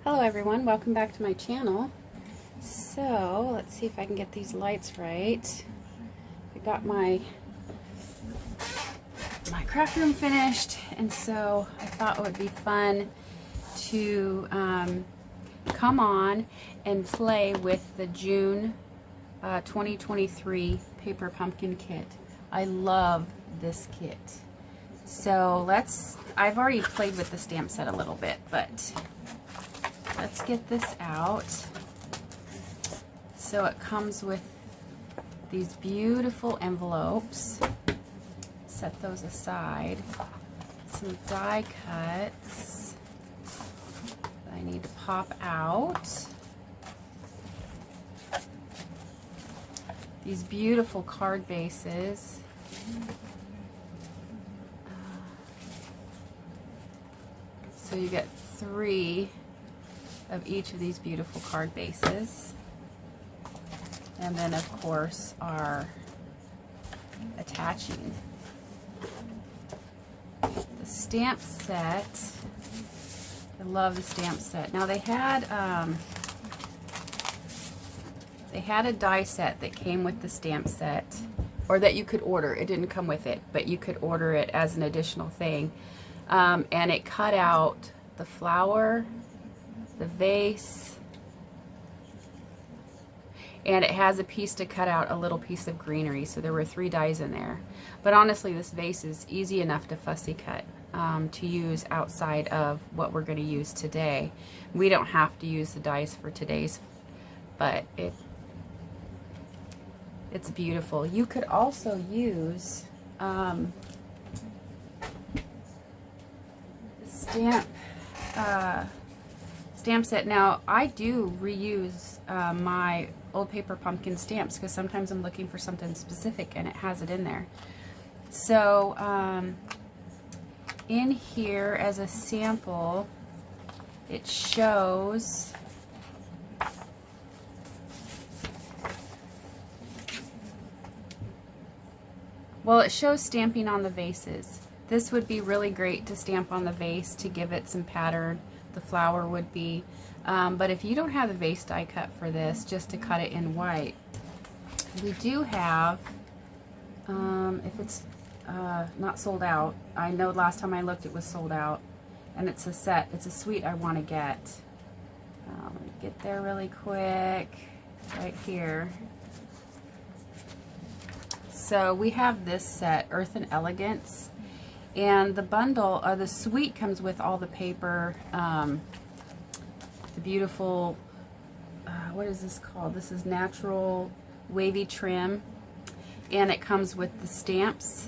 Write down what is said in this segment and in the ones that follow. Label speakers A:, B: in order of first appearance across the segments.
A: Hello everyone, welcome back to my channel. So let's see if I can get these lights right. I got my craft room finished, and so I thought it would be fun to come on and play with the June 2023 paper pumpkin kit. I love this kit. So I've already played with the stamp set a little bit, but let's get this out. So it comes with these beautiful envelopes. Set those aside. Some die cuts that I need to pop out. These beautiful card bases. So you get 3 of each of these beautiful card bases, and then of course our attaching. The stamp set, I love the stamp set. Now they had a die set that came with the stamp set, or that you could order. It didn't come with it, but you could order it as an additional thing, and it cut out the flower, the vase, and it has a piece to cut out a little piece of greenery. So there were 3 dies in there. But honestly, this vase is easy enough to fussy cut to use outside of what we're going to use today. We don't have to use the dies for today's, but it's beautiful. You could also use the stamp set. Now I do reuse my old paper pumpkin stamps because sometimes I'm looking for something specific and it has it in there. So in here as a sample, it shows it shows stamping on the vases. This would be really great to stamp on the vase to give it some pattern. The flower would be, but if you don't have the vase die cut for this, just to cut it in white, we do have, if it's not sold out, I know last time I looked it was sold out, and it's a set, it's a suite I want to get. Let me get there really quick, right here. So we have this set, Earth and Elegance. And the bundle, the suite comes with all the paper, the beautiful, what is this called? This is Natural Wavy Trim. And it comes with the stamps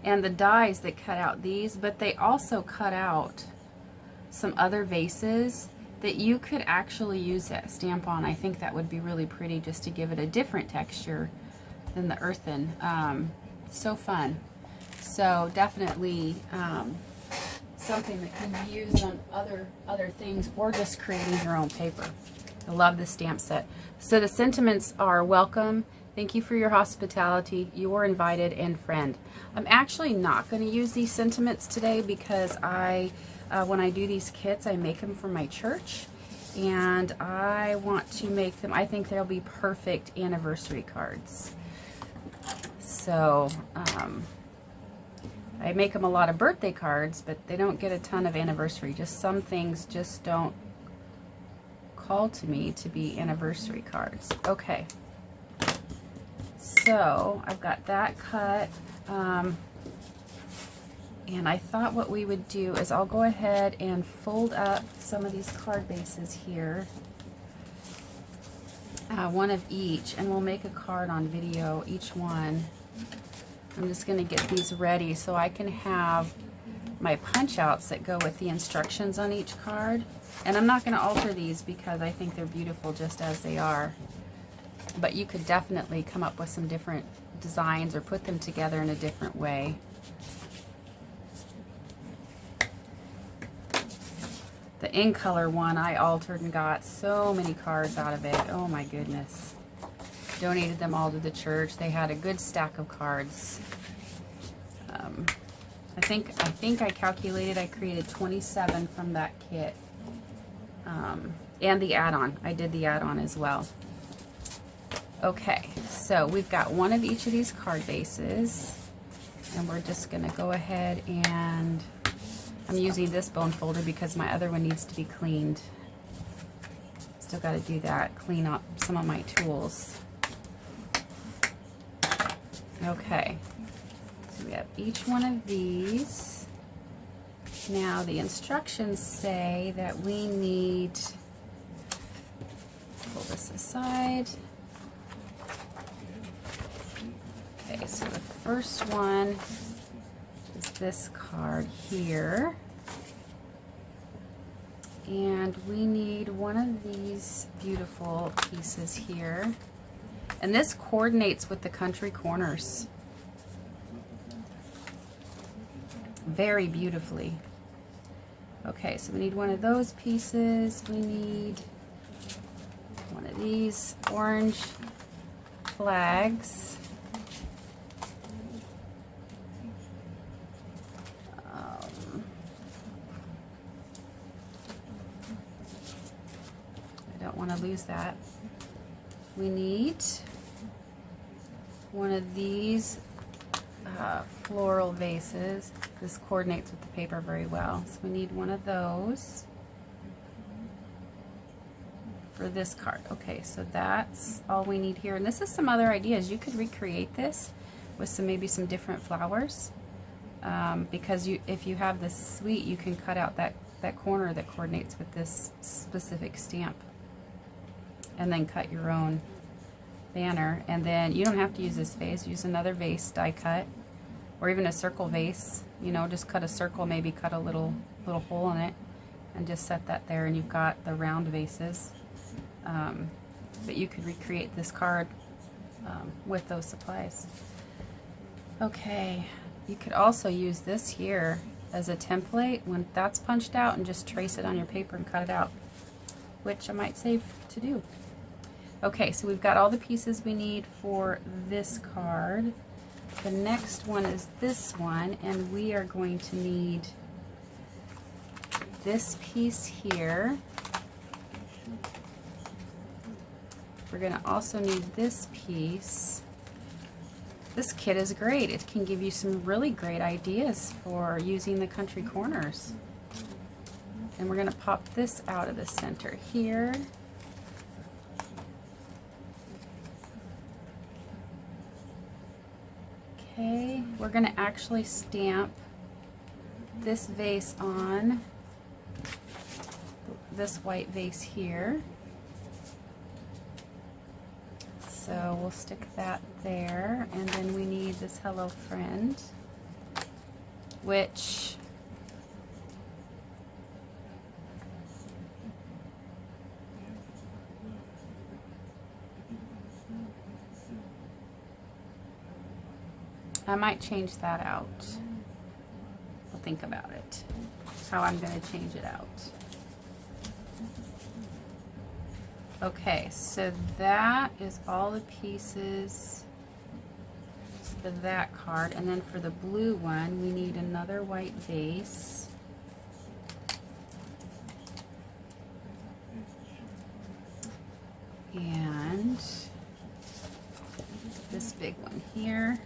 A: and the dies that cut out these, but they also cut out some other vases that you could actually use that stamp on. I think that would be really pretty just to give it a different texture than the earthen. So fun. So definitely something that can be used on other things, or just creating your own paper. I love this stamp set. So the sentiments are: welcome, thank you for your hospitality, you are invited, and friend. I'm actually not going to use these sentiments today because when I do these kits, I make them for my church, and I want to make them, I think they'll be perfect anniversary cards. So I make them a lot of birthday cards, but they don't get a ton of anniversary. Just some things just don't call to me to be anniversary cards. Okay, so I've got that cut, and I thought what we would do is I'll go ahead and fold up some of these card bases here, one of each, and we'll make a card on video, each one. I'm just going to get these ready so I can have my punch outs that go with the instructions on each card. And I'm not going to alter these because I think they're beautiful just as they are. But you could definitely come up with some different designs or put them together in a different way. The in color one I altered and got so many cards out of it. Oh my goodness. Donated them all to the church. They had a good stack of cards. I think I calculated I created 27 from that kit. And the add-on. I did the add-on as well. Okay, so we've got one of each of these card bases, and we're just gonna go ahead and I'm using this bone folder because my other one needs to be cleaned. Still got to do that, clean up some of my tools. Okay, so we have each one of these. Now the instructions say that we need, pull this aside. Okay, so the first one is this card here. And we need one of these beautiful pieces here. And this coordinates with the country corners very beautifully. Okay, so we need one of those pieces. We need one of these orange flags. I don't want to lose that. We need one of these floral vases. This coordinates with the paper very well. So we need one of those for this card. Okay, so that's all we need here. And this is some other ideas. You could recreate this with maybe some different flowers. Because if you have this suite, you can cut out that corner that coordinates with this specific stamp. And then cut your own banner. And then you don't have to use this vase. Use another vase die cut, or even a circle vase. You know, just cut a circle, maybe cut a little hole in it, and just set that there. And you've got the round vases. But you could recreate this card with those supplies. Okay, you could also use this here as a template when that's punched out, and just trace it on your paper and cut it out, which I might save to do. Okay, so we've got all the pieces we need for this card. The next one is this one, and we are going to need this piece here. We're going to also need this piece. This kit is great. It can give you some really great ideas for using the country corners. And we're going to pop this out of the center here. Okay, we're going to actually stamp this vase on this white vase here. So we'll stick that there, and then we need this Hello Friend, which I might change that out. I'll think about it, how I'm going to change it out. Okay, so that is all the pieces for that card. And then for the blue one, we need another white vase. And this big one here.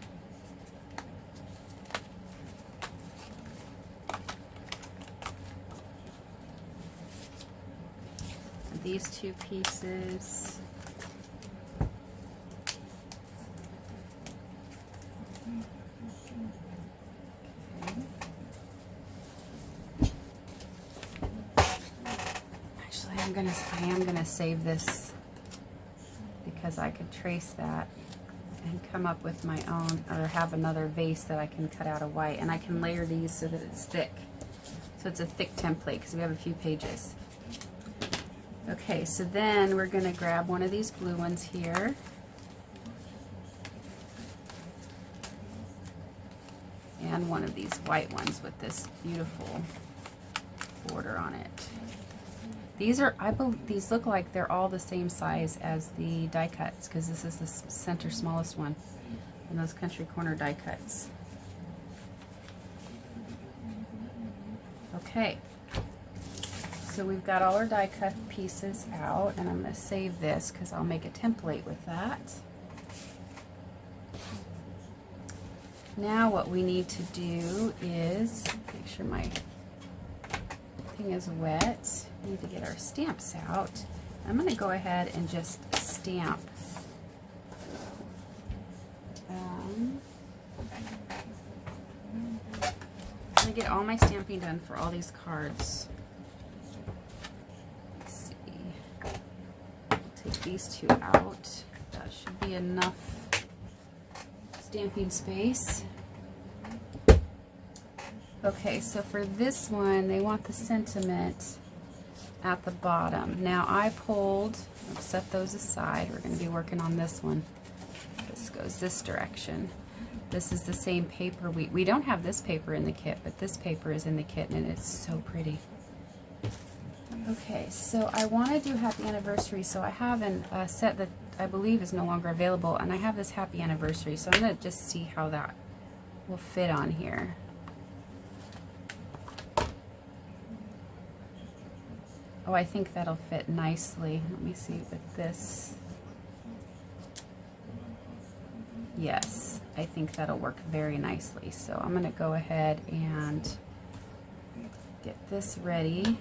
A: These two pieces. Okay. Actually, I am gonna save this because I could trace that and come up with my own, or have another vase that I can cut out of white, and I can layer these so that it's thick. So it's a thick template because we have a few pages. Okay, so then we're going to grab one of these blue ones here. And one of these white ones with this beautiful border on it. These are, I believe, these look like they're all the same size as the die cuts, because this is the center smallest one in those country corner die cuts. Okay. So we've got all our die cut pieces out, and I'm going to save this because I'll make a template with that. Now what we need to do is make sure my thing is wet. We need to get our stamps out. I'm going to go ahead and just stamp. I'm going to get all my stamping done for all these cards. Let's see. I'll take these two out. That should be enough stamping space. Okay, so for this one, they want the sentiment at the bottom. Now I pulled, I'll set those aside. We're going to be working on this one. This goes this direction. This is the same paper. We don't have this paper in the kit, but this paper is in the kit, and it's so pretty. Okay, so I want to do Happy Anniversary, so I have a set that I believe is no longer available, and I have this Happy Anniversary, so I'm going to just see how that will fit on here. Oh, I think that'll fit nicely. Let me see with this. Yes, I think that'll work very nicely. So I'm going to go ahead and get this ready.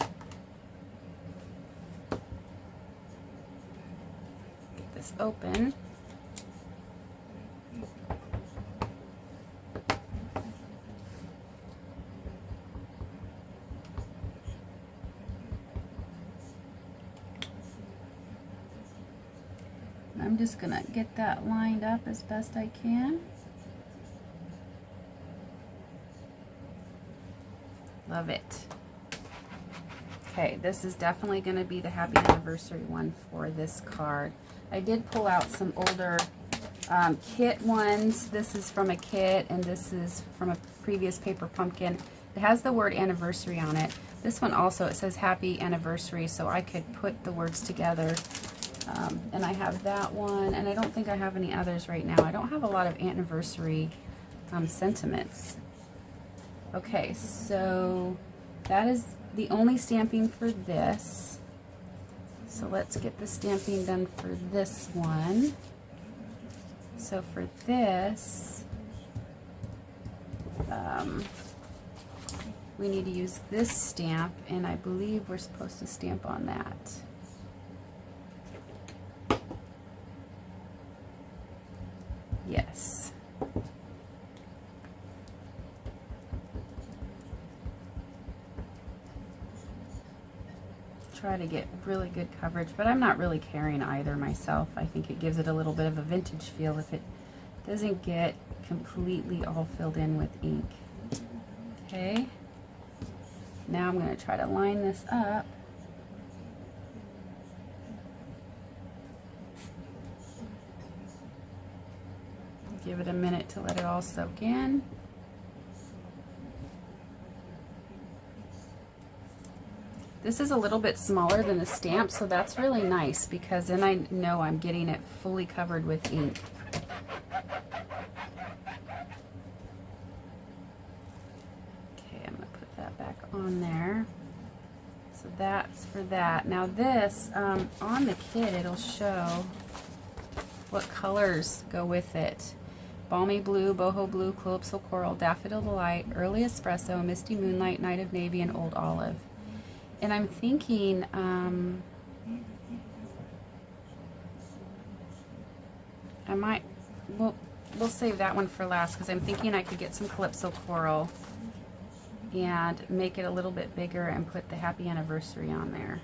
A: Get this open. I'm just going to get that lined up as best I can. Love it. Okay, this is definitely going to be the Happy Anniversary one for this card. I did pull out some older kit ones. This is from a kit, and this is from a previous paper pumpkin. It has the word anniversary on it. This one also, it says Happy Anniversary, so I could put the words together. And I have that one, and I don't think I have any others right now. I don't have a lot of anniversary sentiments. Okay, so that is the only stamping for this. So let's get the stamping done for this one. So for this, we need to use this stamp, and I believe we're supposed to stamp on that. Yes. Try to get really good coverage, but I'm not really carrying either myself. I think it gives it a little bit of a vintage feel if it doesn't get completely all filled in with ink. Okay. Now I'm going to try to line this up. Give it a minute to let it all soak in. This is a little bit smaller than the stamp, so that's really nice because then I know I'm getting it fully covered with ink. Okay, I'm going to put that back on there. So that's for that. Now this, on the kit, it'll show what colors go with it. Balmy Blue, Boho Blue, Calypso Coral, Daffodil Delight, Early Espresso, Misty Moonlight, Night of Navy, and Old Olive. And I'm thinking, we'll save that one for last because I'm thinking I could get some Calypso Coral and make it a little bit bigger and put the Happy Anniversary on there.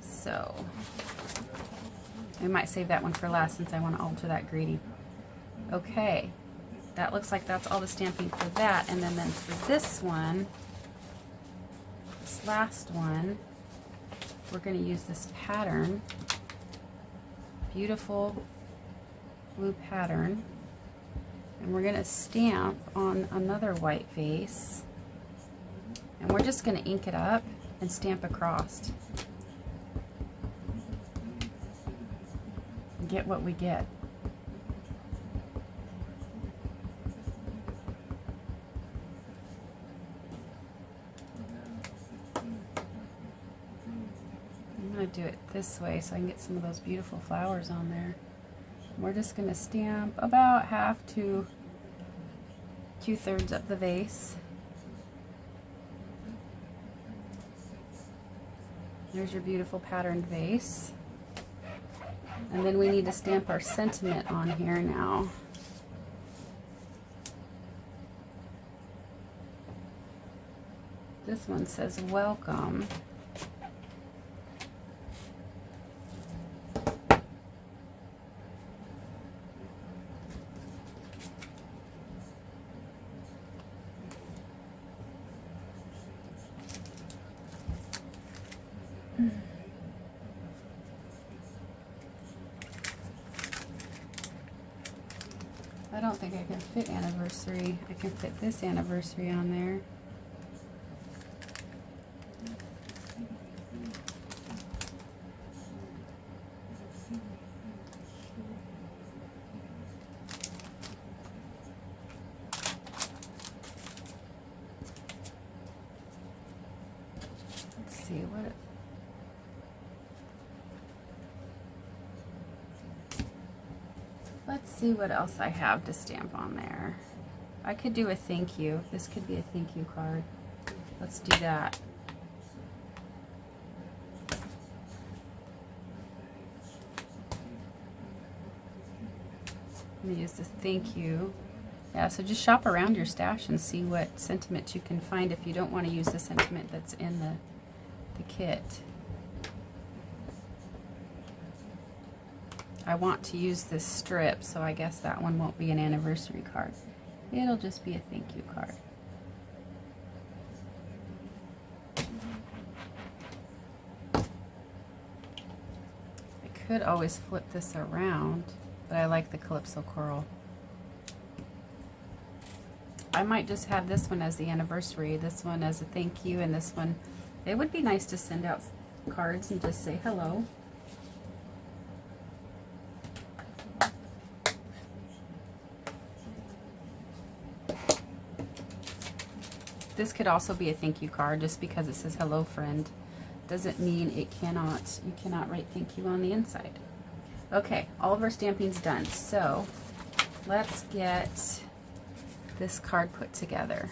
A: So, I might save that one for last since I want to alter that greeting. Okay, that looks like that's all the stamping for that. And then for this one, this last one, we're going to use this pattern, beautiful blue pattern, and we're going to stamp on another white vase, and we're just going to ink it up and stamp across. Get what we get. I'm going to do it this way so I can get some of those beautiful flowers on there. We're just going to stamp about half to 2/3 of the vase. There's your beautiful patterned vase. And then we need to stamp our sentiment on here now. This one says welcome. I don't think I can fit anniversary. I can fit this anniversary on there. Let's see what it, let's see what else I have to stamp on there. I could do a thank you. This could be a thank you card. Let's do that. I'm going to use this thank you. Yeah, so just shop around your stash and see what sentiment you can find if you don't want to use the sentiment that's in the kit. I want to use this strip, so I guess that one won't be an anniversary card. It'll just be a thank you card. I could always flip this around, but I like the Calypso Coral. I might just have this one as the anniversary, this one as a thank you, and this one. It would be nice to send out cards and just say hello. This could also be a thank you card. Just because it says hello friend doesn't mean you cannot write thank you on the inside. Okay, all of our stamping's done. So let's get this card put together.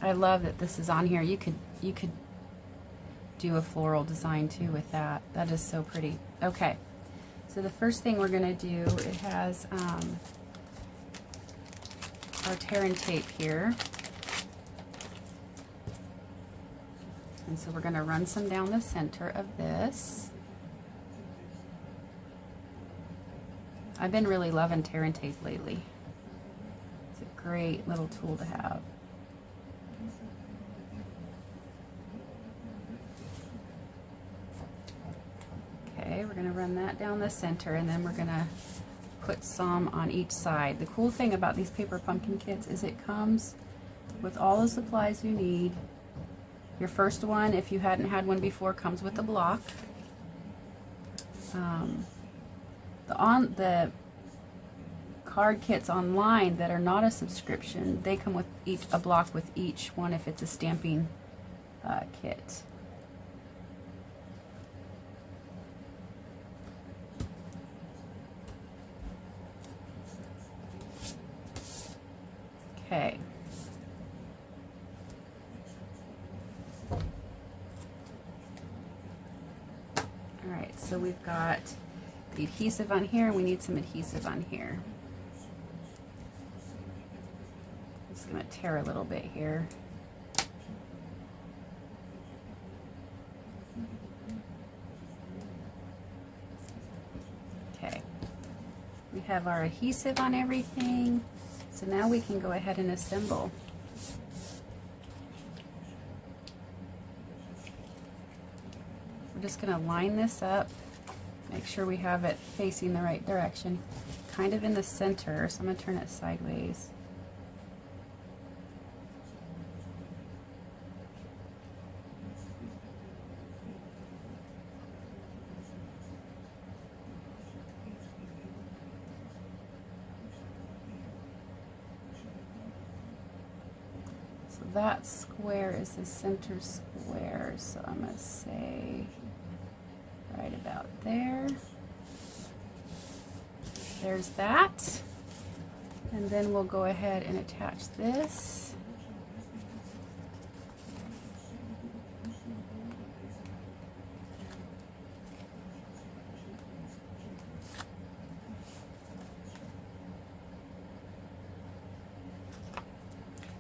A: I love that this is on here. You could do a floral design too with that. That is so pretty. Okay, so the first thing we're gonna do, it has our tear and tape here. And so we're going to run some down the center of this. I've been really loving tear and tape lately. It's a great little tool to have. Okay, we're going to run that down the center, and then we're going to put some on each side. The cool thing about these paper pumpkin kits is it comes with all the supplies you need. Your first one, if you hadn't had one before, comes with a block. The card kits online that are not a subscription, they come with a block with each one if it's a stamping kit. Okay. All right, so we've got the adhesive on here, and we need some adhesive on here. Just gonna tear a little bit here. Okay, we have our adhesive on everything. So now we can go ahead and assemble. We're just going to line this up, make sure we have it facing the right direction, kind of in the center, so I'm going to turn it sideways. that square is the center square, so I'm going to say right about there. There's that. And then we'll go ahead and attach this.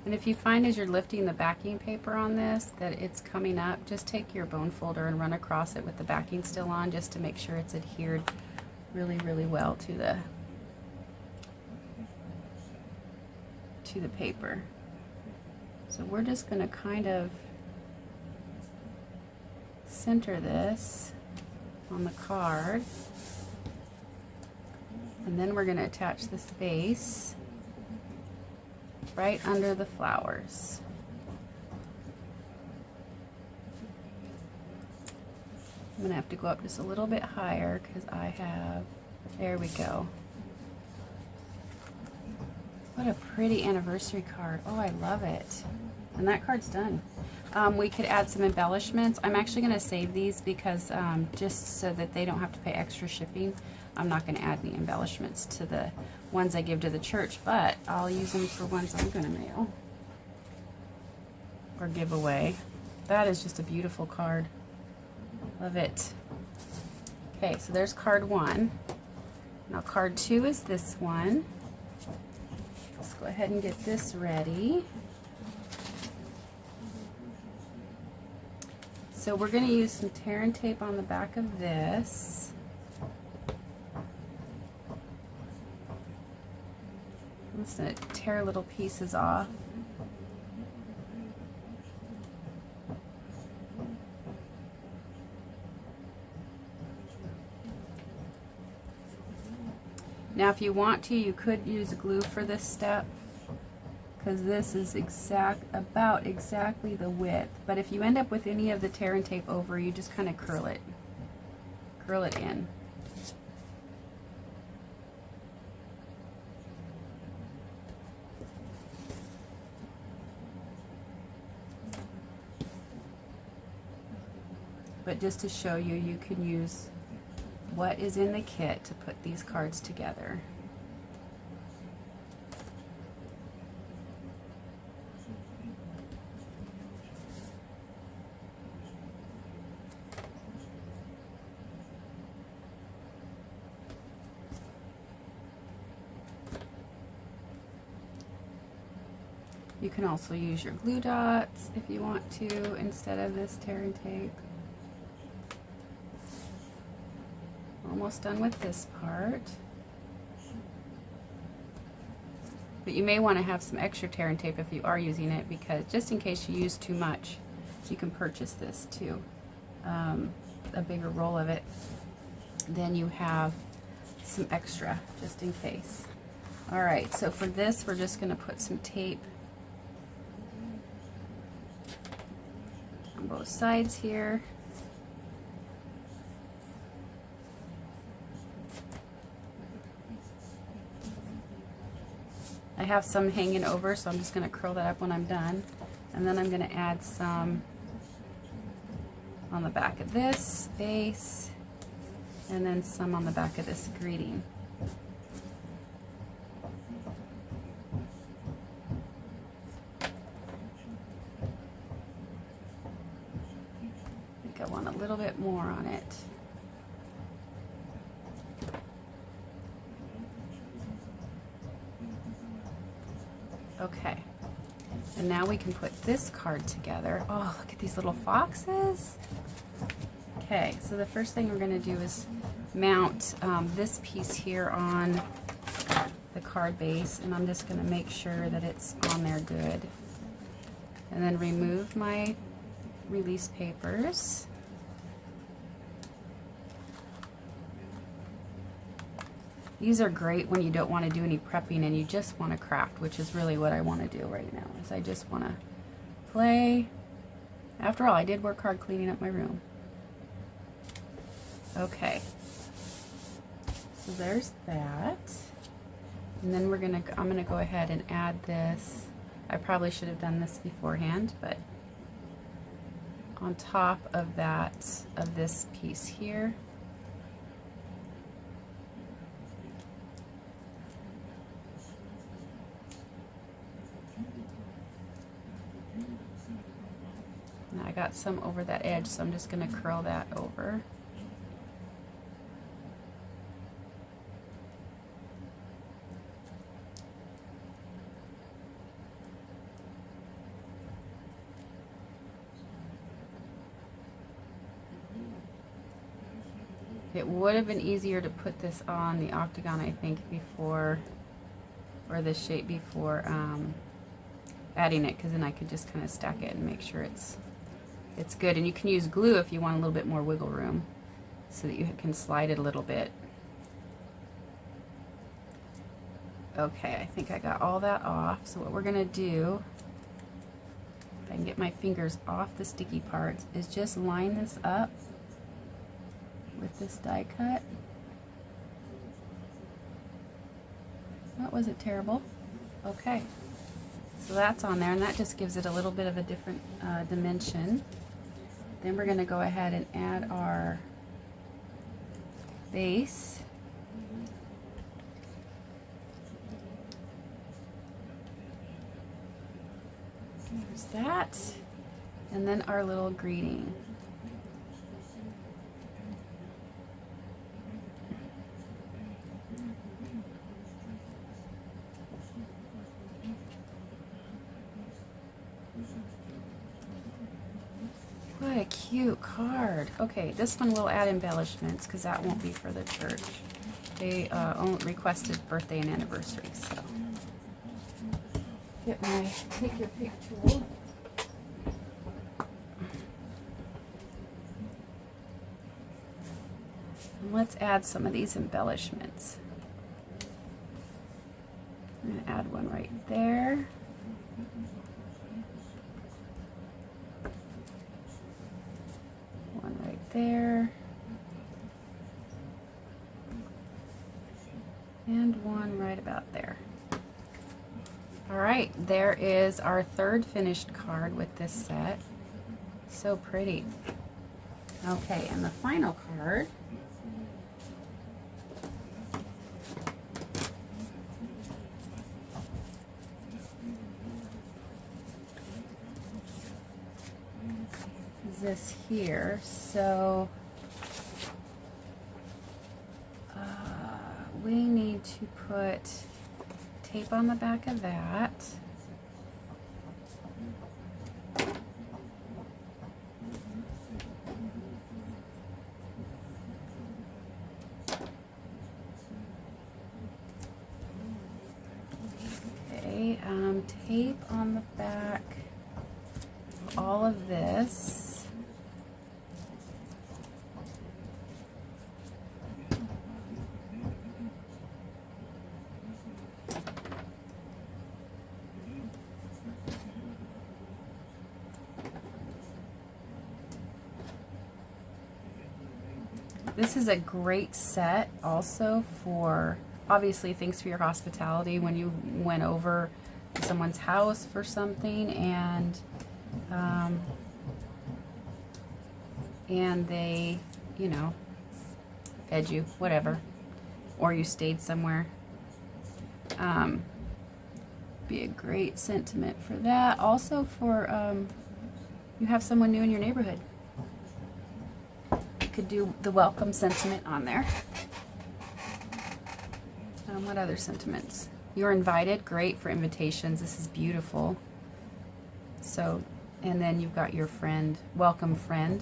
A: And if you find as you're lifting the backing paper on this that it's coming up, just take your bone folder and run across it with the backing still on, just to make sure it's adhered really, really well to the paper. So we're just going to kind of center this on the card, and then we're going to attach this base right under the flowers. I'm going to have to go up just a little bit higher because I have, there we go. What a pretty anniversary card. Oh, I love it. And that card's done. We could add some embellishments. I'm actually going to save these because just so that they don't have to pay extra shipping, I'm not going to add any embellishments to the ones I give to the church, but I'll use them for ones I'm going to mail or give away. That is just a beautiful card. Love it. Okay, so there's card 1. Now card 2 is this one. Let's go ahead and get this ready. So we're going to use some tear and tape on the back of this. I'm just going to tear little pieces off. Now if you want to, you could use glue for this step, because this is about exactly the width. But if you end up with any of the tear and tape over, you just kind of curl it in. But just to show you, you can use what is in the kit to put these cards together. You can also use your glue dots if you want to instead of this tear and tape. Almost done with this part. But you may want to have some extra tear and tape if you are using it, because just in case you use too much, you can purchase this too. A bigger roll of it. Then you have some extra just in case. Alright, so for this we're just going to put some tape on both sides here. I have some hanging over, so I'm just going to curl that up when I'm done. And then I'm going to add some on the back of this base, and then some on the back of this greeting. I think I want a little bit more on it. Okay, and now we can put this card together. Oh, look at these little foxes. Okay, so the first thing we're going to do is mount this piece here on the card base, and I'm just going to make sure that it's on there good. And then remove my release papers. These are great when you don't want to do any prepping and you just want to craft, which is really what I want to do right now, is I just want to play. After all, I did work hard cleaning up my room. Okay. So there's that. And then I'm going to go ahead and add this I probably should have done this beforehand, but on top of that, of this piece here, now I got some over that edge, so I'm just going to curl that over. It would have been easier to put this on the octagon, I think, before, or this shape before adding it, because then I could just kind of stack it and make sure it's good. And you can use glue if you want a little bit more wiggle room, so that you can slide it a little bit. Okay, I think I got all that off. So what we're gonna do, if I can get my fingers off the sticky parts, is just line this up with this die cut. That wasn't terrible. Okay, so that's on there, and that just gives it a little bit of a different dimension. Then we're going to go ahead and add our base. There's that, and then our little greeting. What a cute card. Okay, this one will add embellishments because that won't be for the church. They only requested birthday and anniversary, so. Get my take your pick tool. And let's add some of these embellishments. I'm going to add one right there. One right there. And one right about there. All right, there is our third finished card with this set. So pretty. Okay, and the final card is this here. So we need to put tape on the back of that. Okay, tape on the back, all of this. This is a great set also for, obviously, thanks for your hospitality when you went over to someone's house for something and they, you know, fed you, whatever, or you stayed somewhere. Be a great sentiment for that. Also for, you have someone new in your neighborhood. Could do the welcome sentiment on there. What other sentiments? You're invited. Great for invitations. This is beautiful. So, and then you've got your friend, welcome friend.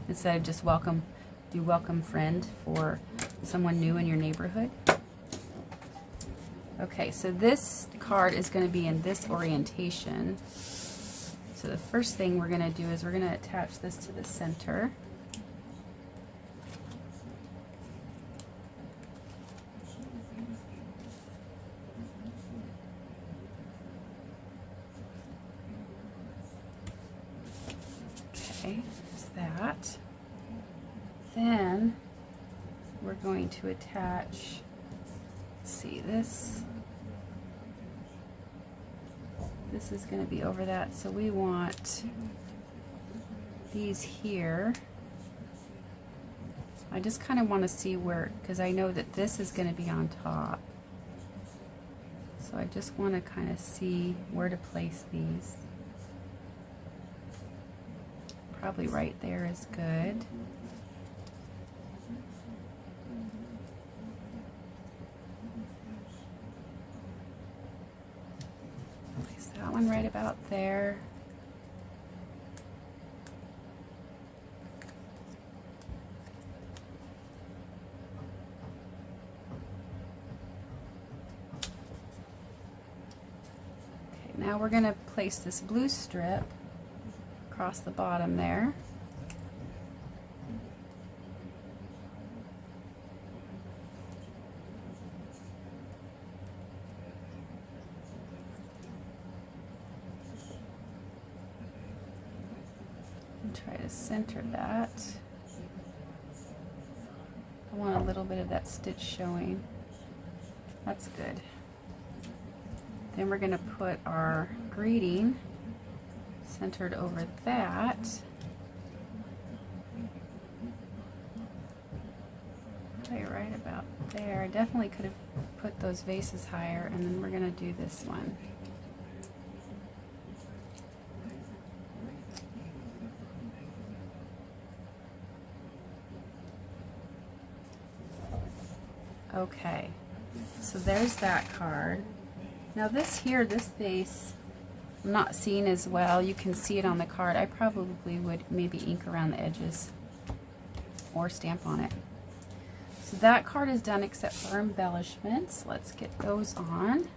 A: Instead of just welcome, do welcome friend for someone new in your neighborhood. Okay, so this card is going to be in this orientation. So the first thing we're going to do is we're going to attach this to the center. Okay, there's that. Then we're going to attach, let's see, this. this is going to be over that, so we want these here. I just kind of want to see where, because I know that this is going to be on top. So I just want to kind of see where to place these. Probably right there is good. Place that one right about there. Now we're going to place this blue strip across the bottom there. And try to center that. I want a little bit of that stitch showing. That's good. Then we're going to put our greeting centered over that. Right about there. I definitely could have put those vases higher, and then we're going to do this one. Okay, so there's that card. Now this here, this vase, I'm not seeing as well. You can see it on the card. I probably would maybe ink around the edges or stamp on it. So that card is done except for embellishments. Let's get those on.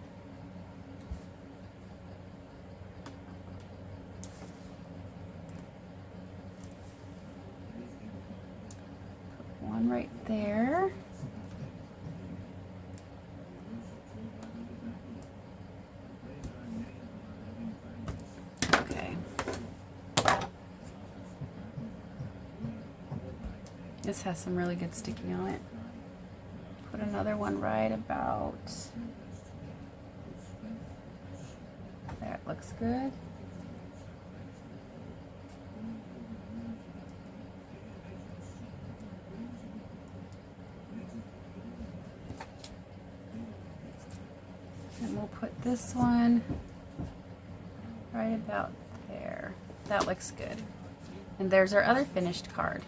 A: Put one right there. This has some really good sticky on it. Put another one right about there. It looks good. And we'll put this one right about there. That looks good. And there's our other finished card.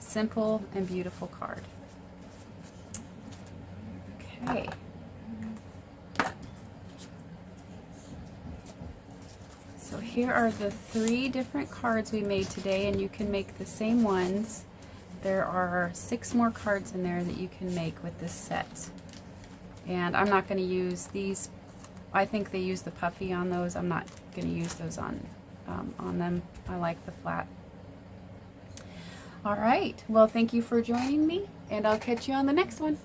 A: Simple and beautiful card. Okay. So here are the 3 different cards we made today, and you can make the same ones. There are 6 more cards in there that you can make with this set. And I'm not going to use these. I think they use the puffy on those. I'm not going to use those on them. I like the flat. All right, well, thank you for joining me, and I'll catch you on the next one.